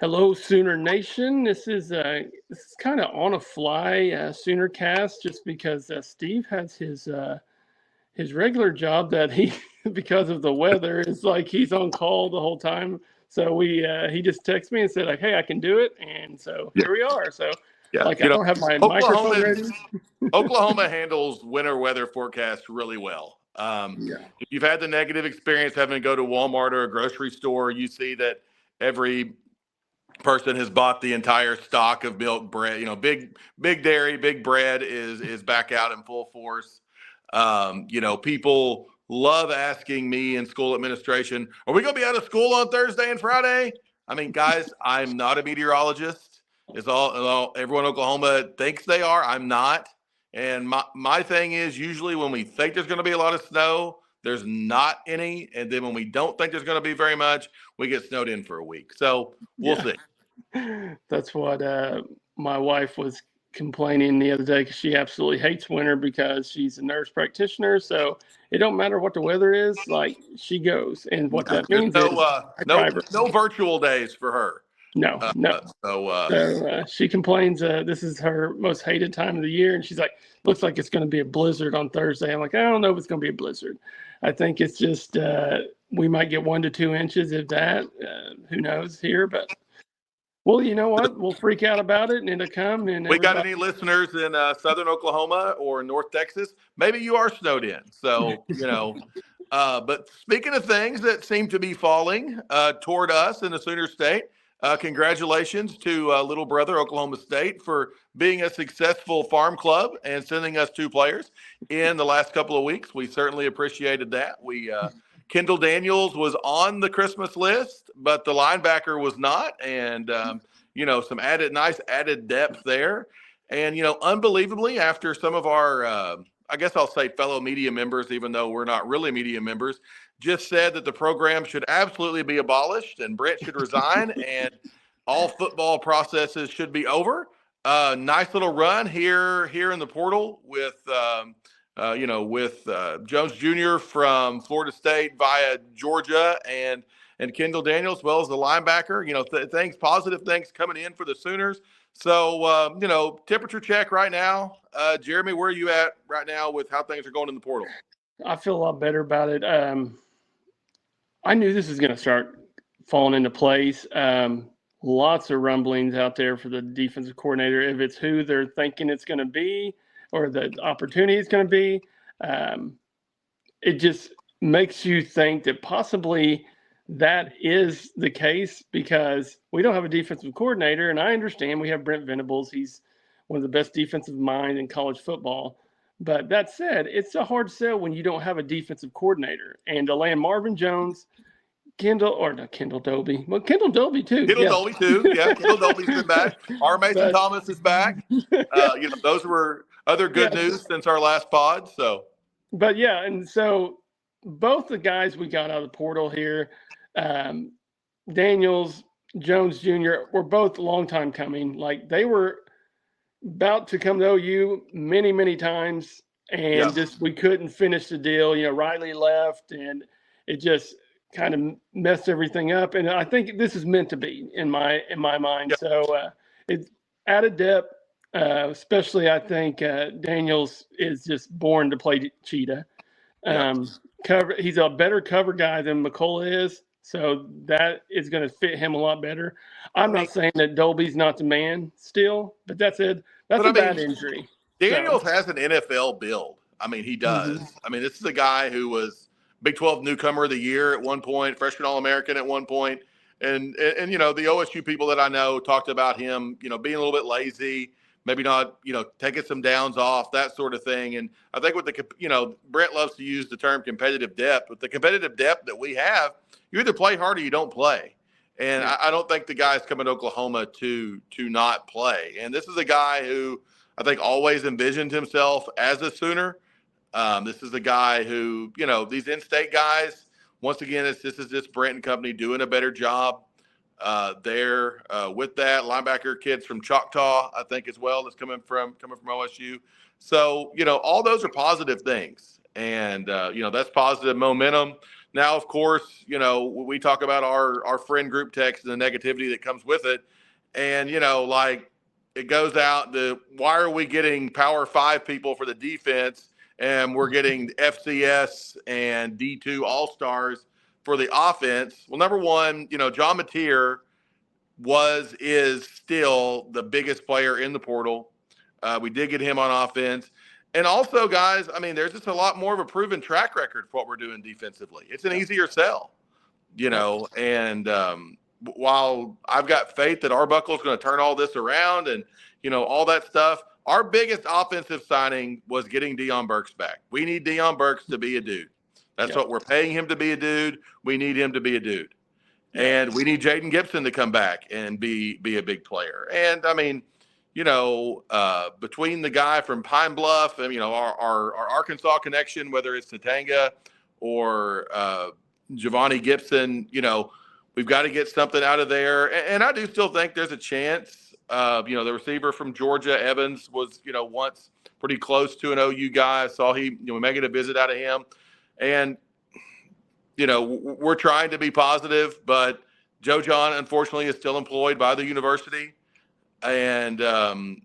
Hello, Sooner Nation. This is kind of on a fly Sooner cast, just because Steve has his regular job that he because of the weather is like he's on call the whole time. So we he just texted me and said like, "Hey, I can do it," and so Yeah. here we are. So Yeah. like I don't have my microphone ready. Oklahoma handles winter weather forecasts really well. Yeah. If you've had the negative experience having to go to Walmart or a grocery store, you see that every person has bought the entire stock of milk, bread. Big dairy, big bread is back out in full force. People love asking me in school administration, "Are we going to be out of school on Thursday and Friday?" I mean, guys, I'm not a meteorologist. It's all everyone in Oklahoma thinks they are. I'm not. And my thing is usually when we think there's going to be a lot of snow, there's not any. And then when we don't think there's going to be very much, we get snowed in for a week. So we'll see. That's what my wife was complaining the other day because she absolutely hates winter because she's a nurse practitioner. So it don't matter what the weather is, like she goes. And what that There's means is I drive her. no virtual days for her. No. So she complains this is her most hated time of the year. And she's like, looks like it's going to be a blizzard on Thursday. I'm like, I don't know if it's going to be a blizzard. I think it's just we might get 1 to 2 inches, if that. Who knows here, but. Well, you know what? We'll freak out about it, and it'll come. And we got any listeners in southern Oklahoma or North Texas? Maybe you are snowed in. So, but speaking of things that seem to be falling toward us in the Sooner State, congratulations to little brother Oklahoma State for being a successful farm club and sending us 2 players in the last couple of weeks. We certainly appreciated that. Kendall Daniels was on the Christmas list, but the linebacker was not. And, some nice added depth there. And, unbelievably, after some of our, I guess I'll say fellow media members, even though we're not really media members, just said that the program should absolutely be abolished and Brent should resign and all football processes should be over. Nice little run here in the portal with Jones Jr. from Florida State via Georgia and Kendall Daniels, as well as the linebacker. Positive things coming in for the Sooners. So, temperature check right now. Jeremy, where are you at right now with how things are going in the portal? I feel a lot better about it. I knew this was going to start falling into place. Lots of rumblings out there for the defensive coordinator. If it's who they're thinking it's going to be or the opportunity is going to be, it just makes you think that possibly that is the case because we don't have a defensive coordinator. And I understand we have Brent Venables. He's one of the best defensive minds in college football. But that said, it's a hard sell when you don't have a defensive coordinator. And to land Marvin Jones, Kendall Doby. Well, Kendall Doby too. Doby too. Yeah, Kendall Doby's been back. R. Mason Thomas is back. Those were other good news since our last pod. So, but yeah, and so both the guys we got out of the portal here, Daniels, Jones Jr., were both a long time coming. Like they were about to come to OU many, many times, and just we couldn't finish the deal. Riley left, and it just kind of messed everything up. And I think this is meant to be in my mind. So it's added depth, especially I think Daniels is just born to play cheetah. He's a better cover guy than McCullough is. So that is going to fit him a lot better. I'm not saying that Dolby's not the man still, but that's it. That's a bad injury. Daniels has an NFL build. I mean, he does. Mm-hmm. I mean, this is a guy who was Big 12 newcomer of the year at one point, freshman All-American at one point. And the OSU people that I know talked about him, being a little bit lazy, maybe not, taking some downs off, that sort of thing. And I think with Brent loves to use the term competitive depth. With the competitive depth that we have, you either play hard or you don't play. And I don't think the guy's coming to Oklahoma to not play. And this is a guy who I think always envisioned himself as a Sooner. This is a guy who, these in-state guys, once again, this is just Brent and company doing a better job there with that. Linebacker kids from Choctaw, I think, as well, that's coming from OSU. So, all those are positive things. And, that's positive momentum. Now, of course, we talk about our friend group text and the negativity that comes with it. And, like it goes out why are we getting Power 5 people for the defense and we're getting FCS and D2 All-Stars for the offense? Well, number one, John Mateer is still the biggest player in the portal. We did get him on offense. And also, guys, I mean, there's just a lot more of a proven track record for what we're doing defensively. It's an easier sell, and while I've got faith that Arbuckle is going to turn all this around and, all that stuff, our biggest offensive signing was getting Deion Burks back. We need Deion Burks to be a dude. That's what we're paying him to be a dude. We need him to be a dude. And we need Jaden Gibson to come back and be a big player. And, I mean, between the guy from Pine Bluff and, our Arkansas connection, whether it's Tatanga or Giovanni Gibson, we've got to get something out of there. And I do still think there's a chance. The receiver from Georgia, Evans, was, once pretty close to an OU guy. I saw we may get a visit out of him. And, we're trying to be positive, but Joe John, unfortunately, is still employed by the university. And, I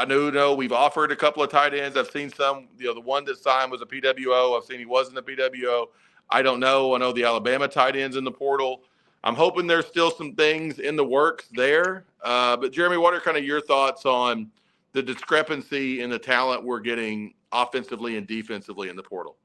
know we've offered a couple of tight ends. I've seen some, the one that signed was a PWO. I've seen he wasn't a PWO. I don't know. I know the Alabama tight ends in the portal. I'm hoping there's still some things in the works there. But Jeremy, what are kind of your thoughts on the discrepancy in the talent we're getting offensively and defensively in the portal?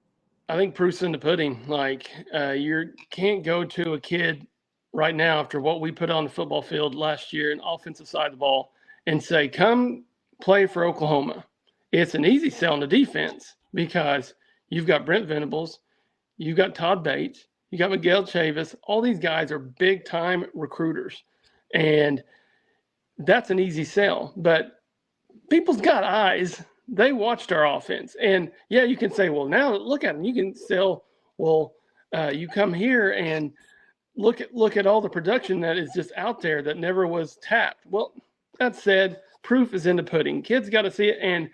I think proof's in the pudding. Like, you can't go to a kid right now after what we put on the football field last year in offensive side of the ball and say, come play for Oklahoma. It's an easy sell in the defense because you've got Brent Venables, you've got Todd Bates, you got Miguel Chavis. All these guys are big-time recruiters, and that's an easy sell. But people's got eyes. They watched our offense. And, yeah, you can say, well, now look at them. You can sell, you come here and look at all the production that is just out there that never was tapped. Well, that said, proof is in the pudding. Kids got to see it. And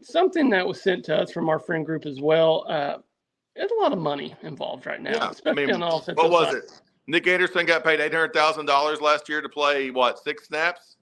something that was sent to us from our friend group as well, there's a lot of money involved right now, especially on the offensive what was side. it? Nick Anderson got paid $800,000 last year to play, 6 snaps?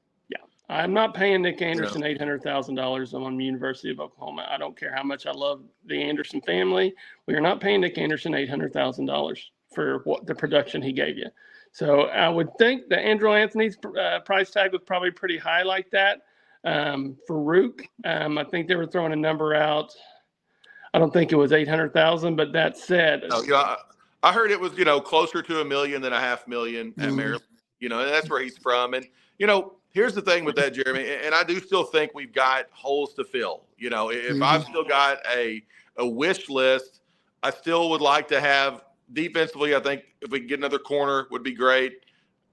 I'm not paying Nick Anderson $800,000 on the University of Oklahoma. I don't care how much I love the Anderson family. We are not paying Nick Anderson $800,000 for what the production he gave you. So I would think that Andrew Anthony's price tag was probably pretty high like that. For Rook, I think they were throwing a number out. I don't think it was 800,000, but that said, I heard it was closer to $1 million than $500,000 at Maryland. And that's where he's from. And here's the thing with that, Jeremy, and I do still think we've got holes to fill. If I've still got a wish list, I still would like to have defensively. I think if we can get another corner would be great.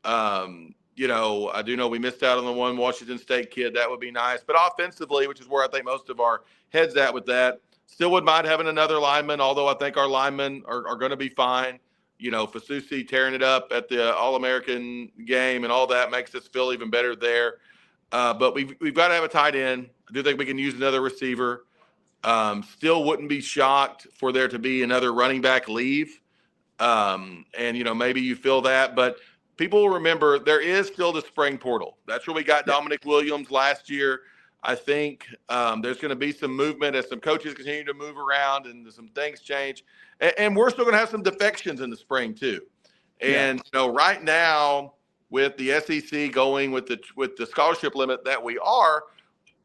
I do know we missed out on the one Washington State kid. That would be nice. But offensively, which is where I think most of our heads at with that, still wouldn't mind having another lineman, although I think our linemen are going to be fine. Fasusi tearing it up at the All-American game and all that makes us feel even better there. But we've got to have a tight end. I do think we can use another receiver. Still wouldn't be shocked for there to be another running back leave. And, maybe you feel that. But people will remember there is still the spring portal. That's where we got Dominic Williams last year. I think there's going to be some movement as some coaches continue to move around and some things change. And we're still going to have some defections in the spring too. And right now with the SEC going with the scholarship limit that we are,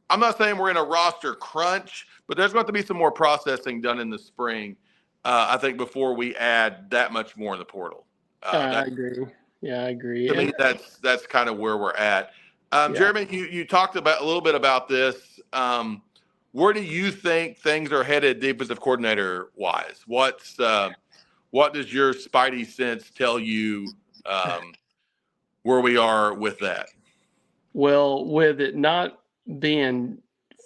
I'm not saying we're in a roster crunch, but there's going to be some more processing done in the spring. I think before we add that much more in the portal. I agree. Yeah, I agree. To me, that's kind of where we're at. Jeremy, you talked about a little bit about this. Where do you think things are headed defensive coordinator wise? What does your spidey sense tell you where we are with that? Well, with it not being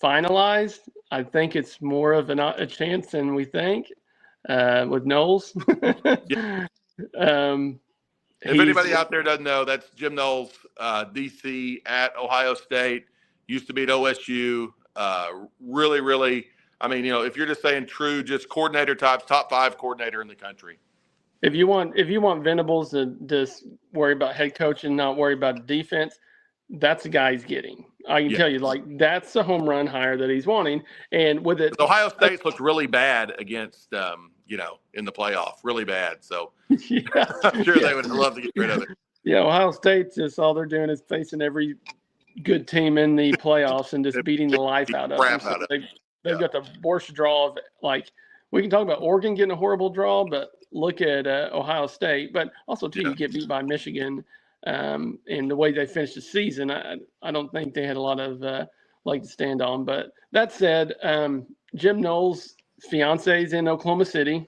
finalized, I think it's more of a chance than we think with Knowles. If anybody out there doesn't know, that's Jim Knowles, DC at Ohio State, used to be at OSU. Really, really I mean, if you're just saying true, just coordinator types, top 5 coordinator in the country. If you want Venables to just worry about head coach and not worry about defense, that's the guy he's getting. I can tell you, like, that's the home run hire that he's wanting. And with it, Ohio State's looked really bad against, in the playoff, really bad. So I'm sure they would love to get rid of it. Yeah, Ohio State, just all they're doing is facing every good team in the playoffs and just beating the life out of them. So they've got the worst draw of, like, we can talk about Oregon getting a horrible draw, but look at Ohio State. But also, too, you get beat by Michigan. And the way they finished the season, I don't think they had a lot of leg to stand on. But that said, Jim Knowles' fiance is in Oklahoma City.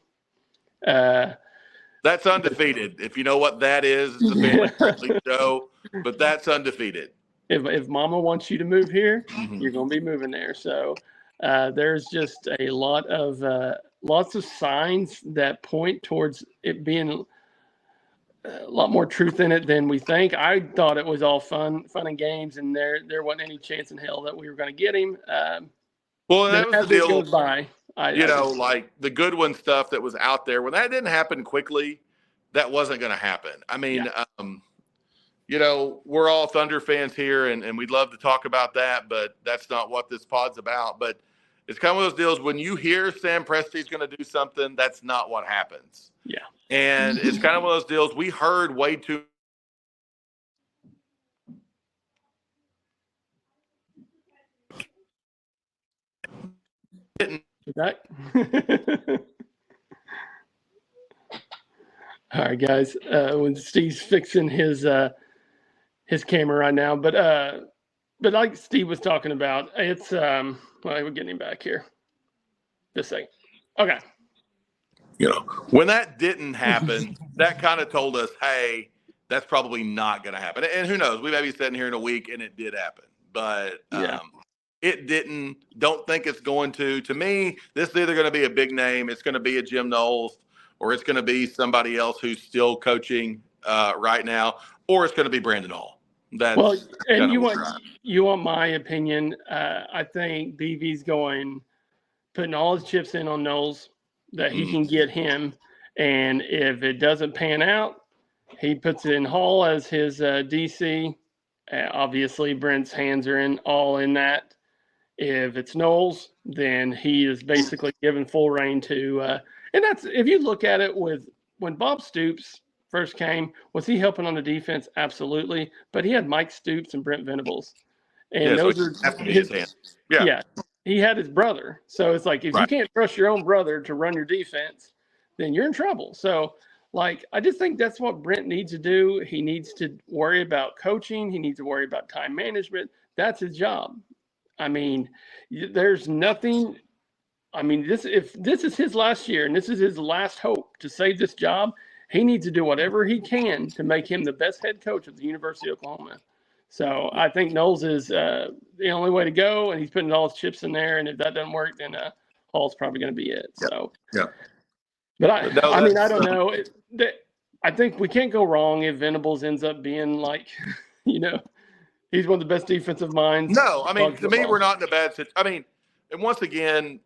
That's undefeated. If you know what that is, it's a family-friendly show, but that's undefeated. If Mama wants you to move here, you're going to be moving there. So there's just a lot of lots of signs that point towards it being a lot more truth in it than we think. I thought it was all fun and games, and there wasn't any chance in hell that we were going to get him. Well, that was the deal. Goes by, like the Goodwin stuff that was out there, when that didn't happen quickly, that wasn't going to happen. I mean, we're all Thunder fans here, and we'd love to talk about that, but that's not what this pod's about. But it's kind of one of those deals, when you hear Sam Presti's going to do something, that's not what happens. Yeah. And it's kind of one of those deals, we heard way too Right. All right, guys. When Steve's fixing his camera right now, but like Steve was talking about, it's well, we're getting him back here. Just a second. Okay. When that didn't happen, that kind of told us, hey, that's probably not going to happen. And who knows? We may be sitting here in a week and it did happen, but it didn't. Don't think it's going to. To me, this is either going to be a big name, it's going to be a Jim Knowles, or it's going to be somebody else who's still coaching right now, or it's going to be Brandon Hall. And you want my opinion? I think BV's putting all his chips in on Knowles, that he can get him, and if it doesn't pan out, he puts it in Hall as his DC. Obviously, Brent's hands are all in that. If it's Knowles, then he is basically given full reign to. And that's, if you look at it, with when Bob Stoops first came, was he helping on the defense? Absolutely, but he had Mike Stoops and Brent Venables, and those are his hands. Yeah. He had his brother. So it's like, if you can't trust your own brother to run your defense, then you're in trouble. So, like, I just think that's what Brent needs to do. He needs to worry about coaching. He needs to worry about time management. That's his job. I mean, there's nothing. I mean, if this is his last year and this is his last hope to save this job, he needs to do whatever he can to make him the best head coach of the University of Oklahoma. So I think Knowles is the only way to go, and he's putting all his chips in there. And if that doesn't work, then Hall's probably going to be it. So, But I don't know. I think we can't go wrong if Venables ends up being like, he's one of the best defensive minds. No, I mean, to me, we're not in a bad situation. I mean, and once again,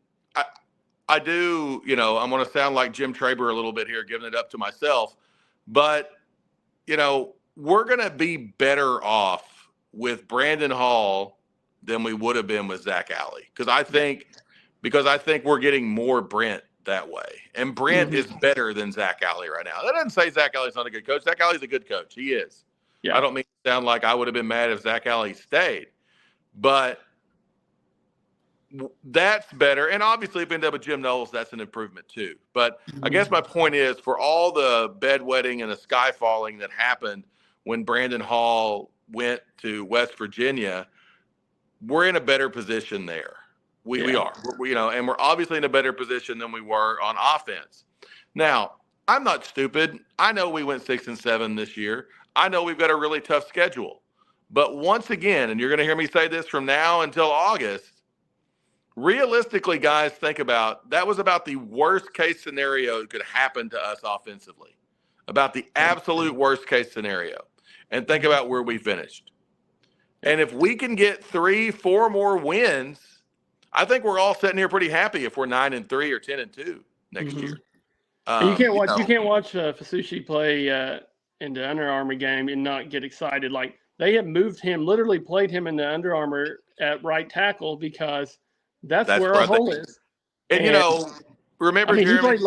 I do, I'm going to sound like Jim Traber a little bit here, giving it up to myself, but we're going to be better off with Brandon Hall than we would have been with Zach Alley. Because I think we're getting more Brent that way. And Brent is better than Zach Alley right now. That doesn't say Zach Alley's not a good coach. Zach Alley's a good coach. He is. Yeah. I don't mean to sound like I would have been mad if Zach Alley stayed. But that's better. And obviously, if we end up with Jim Knowles, that's an improvement too. But I guess my point is, for all the bedwetting and the sky falling that happened when Brandon Hall went to West Virginia, we're in a better position there. We are, and we're obviously in a better position than we were on offense. Now, I'm not stupid. I know we went 6-7 this year. I know we've got a really tough schedule. But once again, and you're going to hear me say this from now until August, realistically, guys, think about, that was about the worst case scenario that could happen to us offensively, about the absolute worst case scenario. And think about where we finished. And if we can get 3-4 more wins, I think we're all sitting here pretty happy if we're 9-3 or 10-2 next year. You can't watch Fasucci play in the Under Armour game and not get excited. Like, they have moved him, literally played him in the Under Armour at right tackle because that's where our hole is. And remember, Jeremy,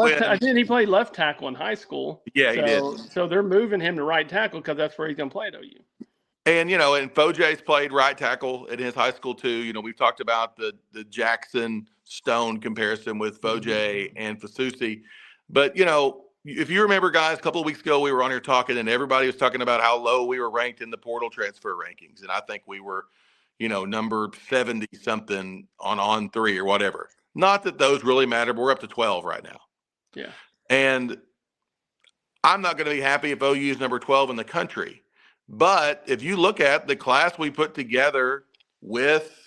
he played left tackle in high school. Yeah, he did. So they're moving him to right tackle because that's where he's going to play at OU. And, and Foje's played right tackle in his high school too. We've talked about the Jackson Stone comparison with Foje and Fasusi. But, if you remember, guys, a couple of weeks ago, we were on here talking and everybody was talking about how low we were ranked in the portal transfer rankings. And I think we were, number 70 something on 3 or whatever. Not that those really matter, but we're up to 12 right now. Yeah. And I'm not going to be happy if OU is number 12 in the country. But if you look at the class we put together with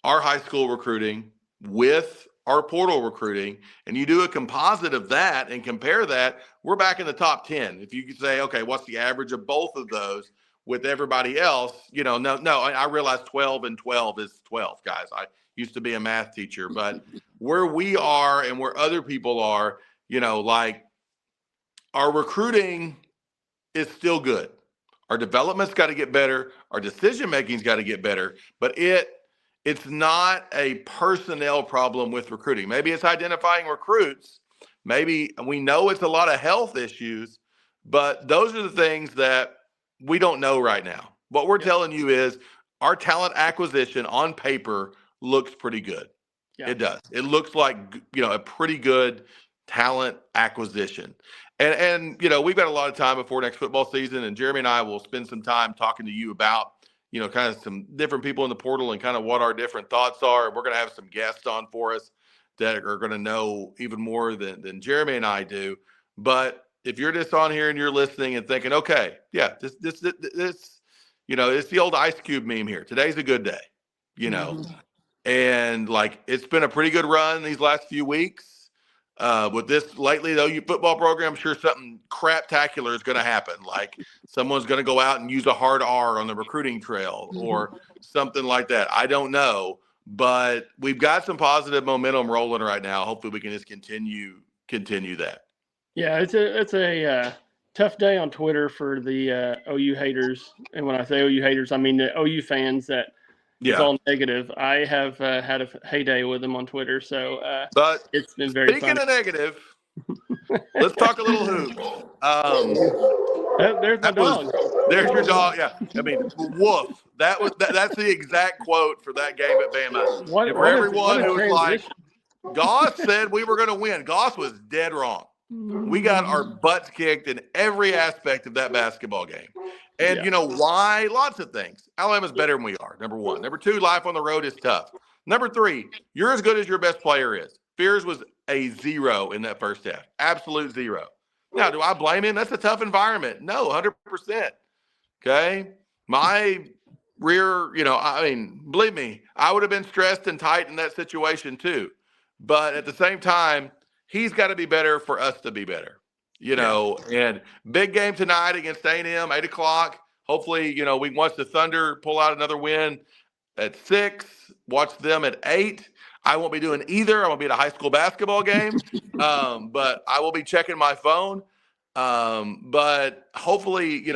our high school recruiting, with our portal recruiting, and you do a composite of that and compare that, we're back in the top 10. If you could say, okay, what's the average of both of those with everybody else? I realize 12 and 12 is 12, guys. I used to be a math teacher, but where we are and where other people are, like our recruiting is still good. Our development's got to get better. Our decision-making's got to get better, but it's not a personnel problem with recruiting. Maybe it's identifying recruits. Maybe we know it's a lot of health issues, but those are the things that we don't know right now. What we're telling you is our talent acquisition on paper looks pretty good. Yeah. It does. It looks like, a pretty good talent acquisition. And we've got a lot of time before next football season, and Jeremy and I will spend some time talking to you about, kind of some different people in the portal and kind of what our different thoughts are. We're going to have some guests on for us that are going to know even more than Jeremy and I do. But if you're just on here and you're listening and thinking, okay, yeah, this it's the old Ice Cube meme here. Today's a good day, and like it's been a pretty good run these last few weeks. With this lately, though, OU football program, I'm sure something craptacular is going to happen. Like someone's going to go out and use a hard R on the recruiting trail or something like that. I don't know, but we've got some positive momentum rolling right now. Hopefully, we can just continue that. Yeah, it's a tough day on Twitter for the OU haters, and when I say OU haters, I mean the OU fans that. Yeah. It's all negative. I have had a heyday with them on Twitter, so but it's been very speaking fun. Of negative, let's talk a little hoops. There's my dog. There's your dog. Yeah, I mean, woof. That's the exact quote for that game at Bama. For everyone who was like, Goss said we were going to win. Goss was dead wrong. We got our butts kicked in every aspect of that basketball game. And you know why? Lots of things. Alabama's better than we are, number one. Number two, life on the road is tough. Number three, you're as good as your best player is. Fears was a 0 in that first half. Absolute 0. Now, do I blame him? That's a tough environment. No, 100%. Okay? My rear, believe me, I would have been stressed and tight in that situation too. But at the same time, he's got to be better for us to be better. And big game tonight against A&M, 8 o'clock. Hopefully, we watch the Thunder pull out another win at 6, watch them at 8. I won't be doing either. I'm going to be at a high school basketball game, but I will be checking my phone. But hopefully,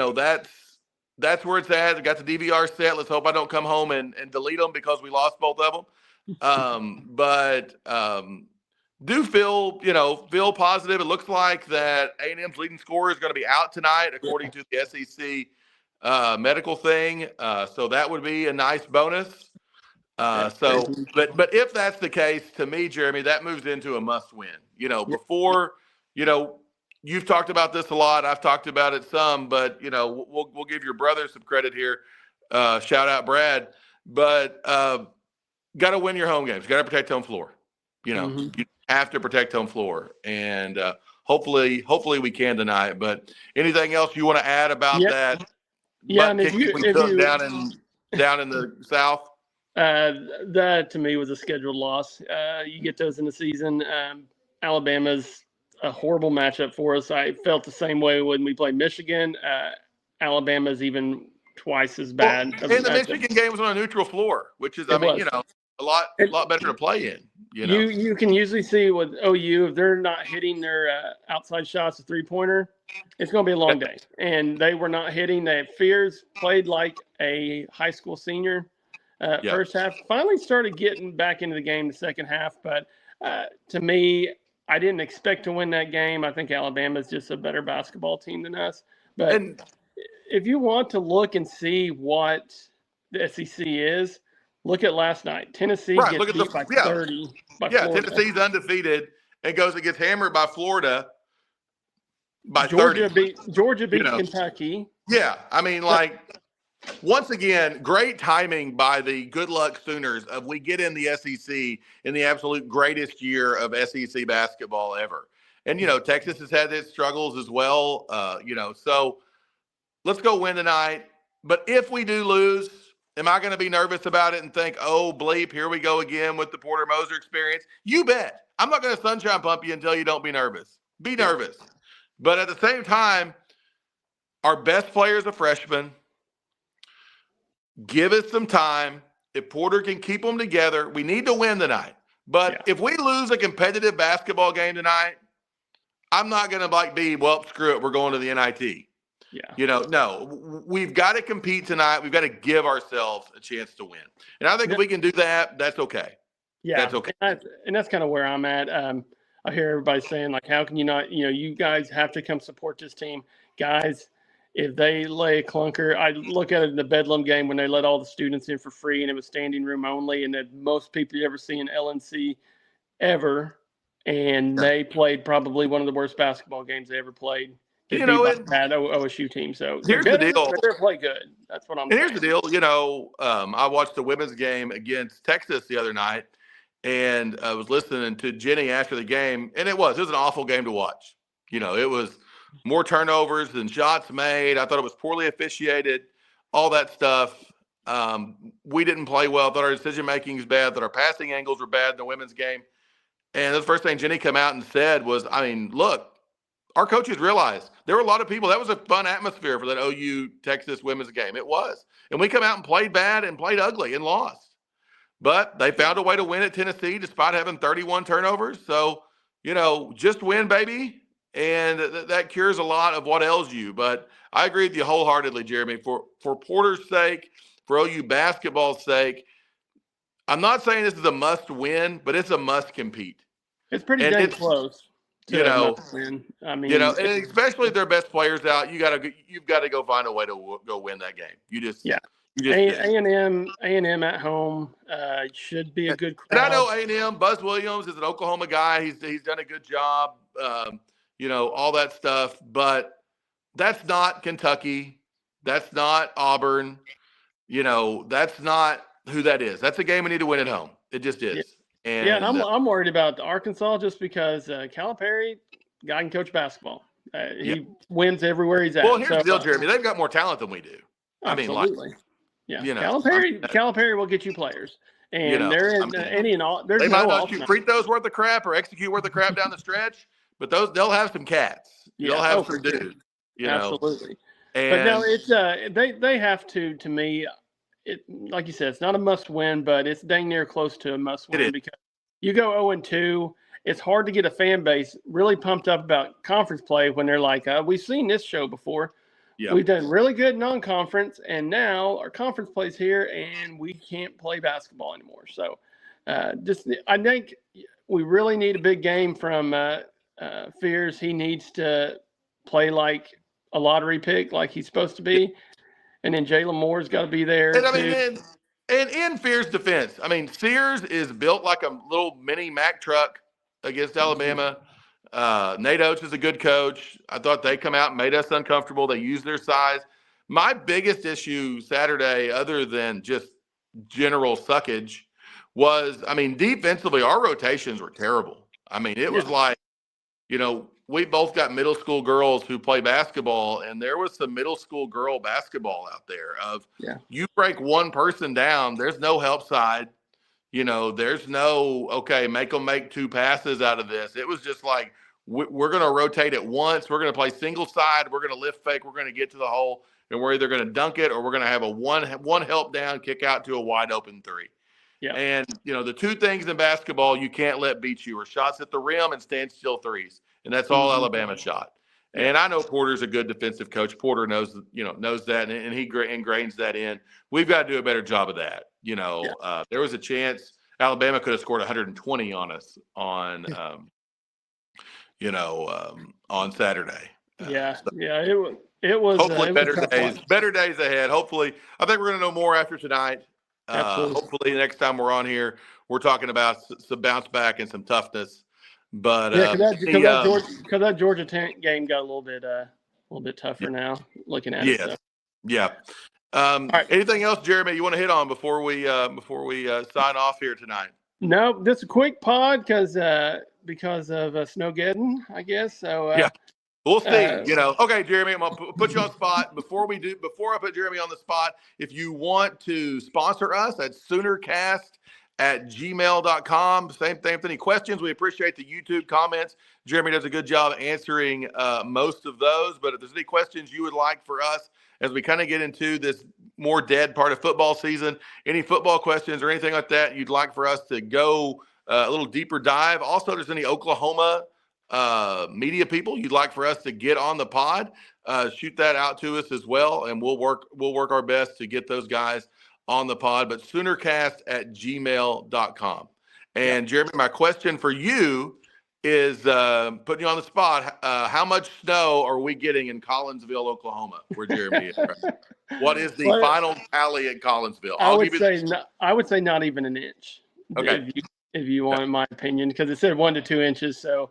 that's where it's at. I got the DVR set. Let's hope I don't come home and delete them because we lost both of them. Do feel positive. It looks like that A&M's leading scorer is going to be out tonight, according to the SEC medical thing. So that would be a nice bonus. But if that's the case, to me, Jeremy, that moves into a must-win. Before, you've talked about this a lot. I've talked about it some, but we'll give your brother some credit here. Shout out Brad. But got to win your home games. Got to protect home floor. You have to protect home floor, and hopefully we can tonight. But anything else you want to add about that? Yeah, and if you down in the South, that to me was a scheduled loss. You get those in the season. Alabama's a horrible matchup for us. I felt the same way when we played Michigan. Alabama's even twice as bad. And the Michigan game was on a neutral floor, which is, a lot And better to play in. you can usually see with OU if they're not hitting their outside shots, a 3-pointer, it's going to be a long day. And they were not hitting. They Fears played like a high school senior first half. Finally started getting back into the game the second half, but to me, I didn't expect to win that game. I think Alabama's just a better basketball team than us. But if you want to look and see what the SEC is, look at last night. Tennessee gets beat by 30 by Florida. Tennessee's undefeated and goes and gets hammered by Florida by Georgia 30. Georgia beat Kentucky. Yeah, I mean, once again, great timing by the good luck Sooners of we get in the SEC in the absolute greatest year of SEC basketball ever. And, Texas has had its struggles as well, so let's go win tonight. But if we do lose, am I going to be nervous about it and think, oh, bleep, here we go again with the Porter Moser experience? You bet. I'm not going to sunshine pump you until you don't be nervous. Be nervous. But at the same time, our best player is a freshman. Give us some time. If Porter can keep them together, we need to win tonight. But if we lose a competitive basketball game tonight, I'm not going to be, well, screw it, we're going to the NIT. Yeah. No, we've got to compete tonight. We've got to give ourselves a chance to win. And I think if we can do that, that's okay. Yeah. That's okay. And that's kind of where I'm at. I hear everybody saying, how can you not, you guys have to come support this team. Guys, if they lay a clunker, I look at it in the Bedlam game when they let all the students in for free and it was standing room only, and the most people you ever see in LNC ever. And they played probably one of the worst basketball games they ever played. Bad OSU team. So here's the deal. They're play good. That's what I'm saying. Here's the deal. I watched the women's game against Texas the other night, and I was listening to Jenny after the game, and it was an awful game to watch. It was more turnovers than shots made. I thought it was poorly officiated, all that stuff. We didn't play well. I thought our decision making is bad. I thought our passing angles were bad in the women's game. And the first thing Jenny come out and said was, look, our coaches realized there were a lot of people. That was a fun atmosphere for that OU Texas women's game. It was. And we come out and played bad and played ugly and lost. But they found a way to win at Tennessee despite having 31 turnovers. So, just win, baby. And that cures a lot of what ails you. But I agree with you wholeheartedly, Jeremy. For Porter's sake, for OU basketball's sake, I'm not saying this is a must win, but it's a must compete. It's pretty dang close. And especially if their best players out, you've got to go find a way to go win that game. A&M at home should be a good crowd. And I know A&M, Buzz Williams is an Oklahoma guy. He's done a good job, all that stuff. But that's not Kentucky. That's not Auburn. That's not who that is. That's a game we need to win at home. It just is. Yeah. And I'm worried about Arkansas just because Calipari, guy can coach basketball. He wins everywhere he's at. Well, here's the deal, Jeremy. They've got more talent than we do. Absolutely. Calipari will get you players. And there is any and all. There's they might no not shoot free throws worth of crap or execute worth of crap down the stretch, but they'll have some cats. They'll have some dudes. Absolutely. And but no, it's they have to me. It, like you said, it's not a must win, but it's dang near close to a must win because you go 0-2. It's hard to get a fan base really pumped up about conference play when they're like, we've seen this show before. Yeah. We've done really good non-conference, and now our conference plays here, and we can't play basketball anymore. So I think we really need a big game from Fears. He needs to play like a lottery pick, like he's supposed to be. And then Jalen Moore's got to be there. And in Fears' defense, Sears is built like a little mini Mack truck against Alabama. Nate Oates is a good coach. I thought they come out and made us uncomfortable. They used their size. My biggest issue Saturday, other than just general suckage, was, defensively, our rotations were terrible. It was like, we both got middle school girls who play basketball, and there was some middle school girl basketball out there you break one person down, there's no help side. There's no, okay, make them make two passes out of this. It was just like, we're going to rotate at once. We're going to play single side. We're going to lift fake. We're going to get to the hole, and we're either going to dunk it or we're going to have a one help down, kick out to a wide open three. Yeah. And, the two things in basketball you can't let beat you are shots at the rim and standstill threes. And that's all Alabama shot. Yeah. And I know Porter's a good defensive coach. Porter knows that, and he ingrains that in. We've got to do a better job of that. There was a chance Alabama could have scored 120 on us on Saturday. It was. Hopefully, it was better days ahead. Hopefully, I think we're going to know more after tonight. Absolutely. Hopefully, the next time we're on here, we're talking about some bounce back and some toughness. But because that Georgia game got a little bit tougher now. Looking at it. So. Yeah. Right. Anything else, Jeremy, you want to hit on before we sign off here tonight? No, just a quick pod because of Snowgeddon, I guess. So yeah. We'll see. Okay, Jeremy, I'm gonna put you on the spot. Before I put Jeremy on the spot, if you want to sponsor us at SoonerCast@gmail.com. Same thing. If any questions, we appreciate the YouTube comments. Jeremy does a good job answering most of those. But if there's any questions you would like for us as we kind of get into this more dead part of football season, any football questions or anything like that you'd like for us to go a little deeper dive. Also, if there's any Oklahoma media people you'd like for us to get on the pod, shoot that out to us as well, and we'll work our best to get those guys on the pod. But SoonerCast@gmail.com. And Jeremy, my question for you is, putting you on the spot, how much snow are we getting in Collinsville, Oklahoma, where Jeremy is? What is the final tally at Collinsville? I would say not even an inch. Okay. If you want my opinion, because it said 1 to 2 inches. So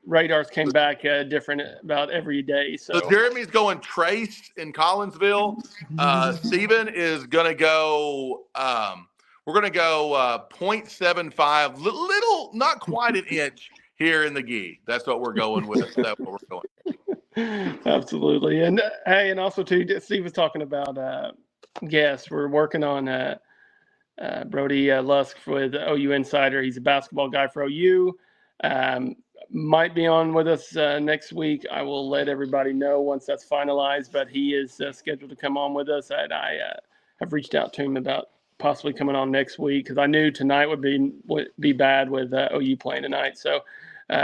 radars came back different about every day. So Jeremy's going trace in Collinsville. Steven is going to go we're going to go 0.75, little, not quite an inch here in the Gee. That's what we're going with. That's what we're going with. Absolutely. And hey, and also too, Steve was talking about guests. We're working on Brody Lusk with OU Insider. He's a basketball guy for OU. Might be on with us next week. I will let everybody know once that's finalized, but he is scheduled to come on with us. And I have reached out to him about possibly coming on next week because I knew tonight would be bad with OU playing tonight. So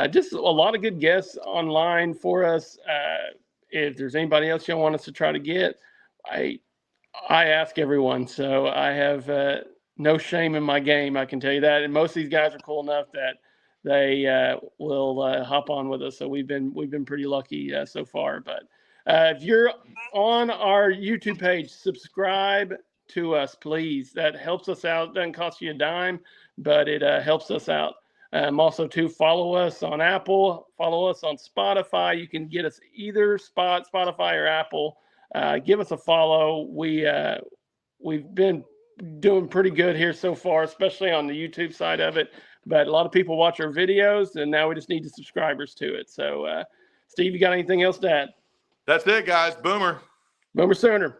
just a lot of good guests online for us. If there's anybody else you want us to try to get, I ask everyone. So I have no shame in my game, I can tell you that. And most of these guys are cool enough that they will hop on with us. So we've been pretty lucky so far. But if you're on our YouTube page, subscribe to us, please. That helps us out. Doesn't cost you a dime, but it helps us out. Also, too, follow us on Apple. Follow us on Spotify. You can get us either Spotify or Apple. Give us a follow. We've been doing pretty good here so far, especially on the YouTube side of it. But a lot of people watch our videos, and now we just need the subscribers to it. So, Steve, you got anything else to add? That's it, guys. Boomer. Boomer Sooner.